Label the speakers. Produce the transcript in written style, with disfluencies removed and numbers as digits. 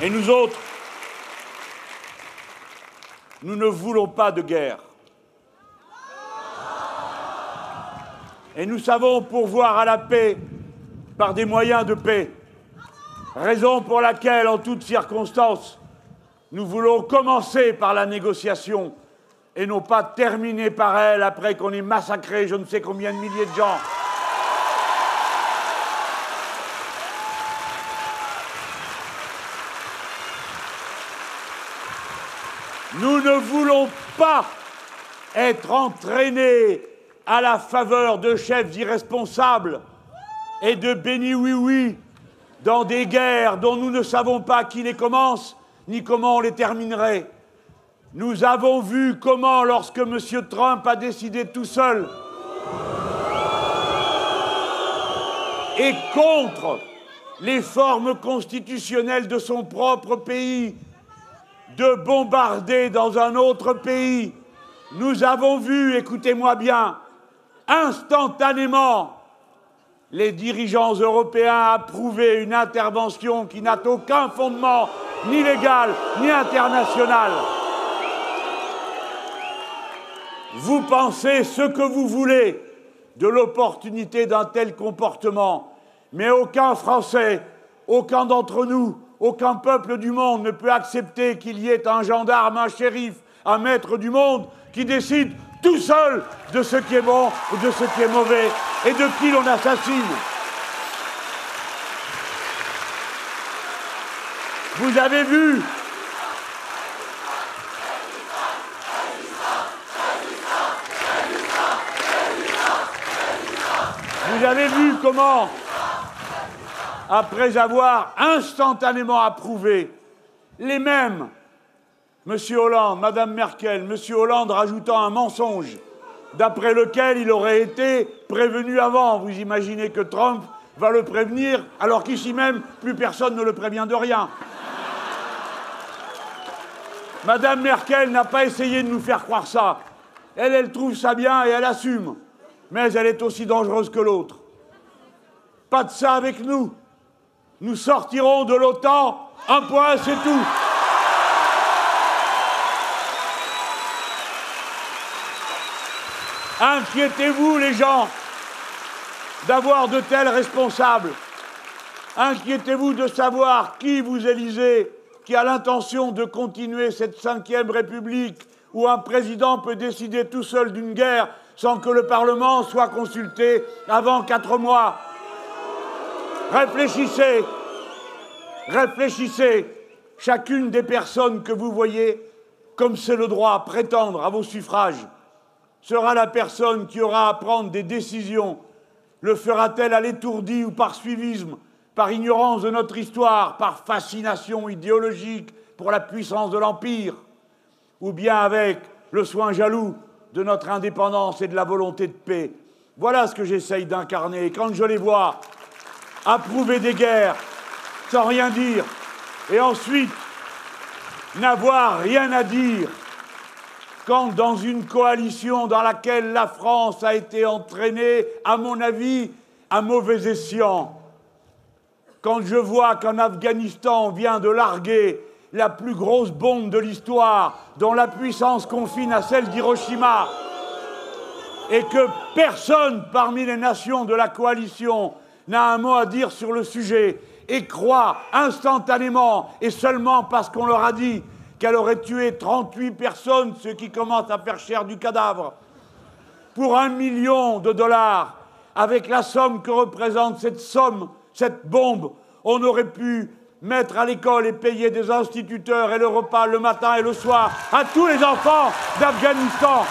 Speaker 1: Et nous autres, nous ne voulons pas de guerre. Et nous savons pourvoir à la paix par des moyens de paix. Raison pour laquelle, en toutes circonstances, nous voulons commencer par la négociation et non pas terminer par elle après qu'on ait massacré je ne sais combien de milliers de gens. Nous ne voulons pas être entraînés à la faveur de chefs irresponsables et de béni-oui-oui dans des guerres dont nous ne savons pas qui les commence ni comment on les terminerait. Nous avons vu comment, lorsque M. Trump a décidé tout seul et contre les formes constitutionnelles de son propre pays, de bombarder dans un autre pays, nous avons vu, écoutez-moi bien, instantanément, les dirigeants européens approuver une intervention qui n'a aucun fondement, ni légal, ni international. Vous pensez ce que vous voulez de l'opportunité d'un tel comportement, mais aucun Français, aucun d'entre nous, aucun peuple du monde ne peut accepter qu'il y ait un gendarme, un shérif, un maître du monde qui décide tout seul de ce qui est bon ou de ce qui est mauvais et de qui l'on assassine. Vous avez vu comment, après avoir instantanément approuvé, les mêmes, M. Hollande, Mme Merkel, M. Hollande rajoutant un mensonge d'après lequel il aurait été prévenu avant. Vous imaginez que Trump va le prévenir alors qu'ici même, plus personne ne le prévient de rien. Mme Merkel n'a pas essayé de nous faire croire ça. Elle trouve ça bien et elle assume. Mais elle est aussi dangereuse que l'autre. Pas de ça avec nous. Nous sortirons de l'OTAN, un point, c'est tout. Inquiétez-vous, les gens, d'avoir de tels responsables. Inquiétez-vous de savoir qui vous élisez, qui a l'intention de continuer cette 5e République où un président peut décider tout seul d'une guerre sans que le Parlement soit consulté avant 4 mois. Réfléchissez, réfléchissez. Chacune des personnes que vous voyez, comme c'est le droit, prétendre à vos suffrages, sera la personne qui aura à prendre des décisions. Le fera-t-elle à l'étourdi ou par suivisme, par ignorance de notre histoire, par fascination idéologique pour la puissance de l'Empire, ou bien avec le soin jaloux de notre indépendance et de la volonté de paix? Voilà ce que j'essaye d'incarner. Et quand je les vois approuver des guerres sans rien dire, et ensuite n'avoir rien à dire, quand dans une coalition dans laquelle la France a été entraînée, à mon avis, à mauvais escient, quand je vois qu'en Afghanistan on vient de larguer la plus grosse bombe de l'histoire, dont la puissance confine à celle d'Hiroshima, et que personne parmi les nations de la coalition n'a un mot à dire sur le sujet, et croit instantanément, et seulement parce qu'on leur a dit qu'elle aurait tué 38 personnes, ce qui commence à faire cher du cadavre, pour $1 million, avec la somme que représente cette bombe, on aurait pu mettre à l'école et payer des instituteurs et le repas le matin et le soir à tous les enfants d'Afghanistan.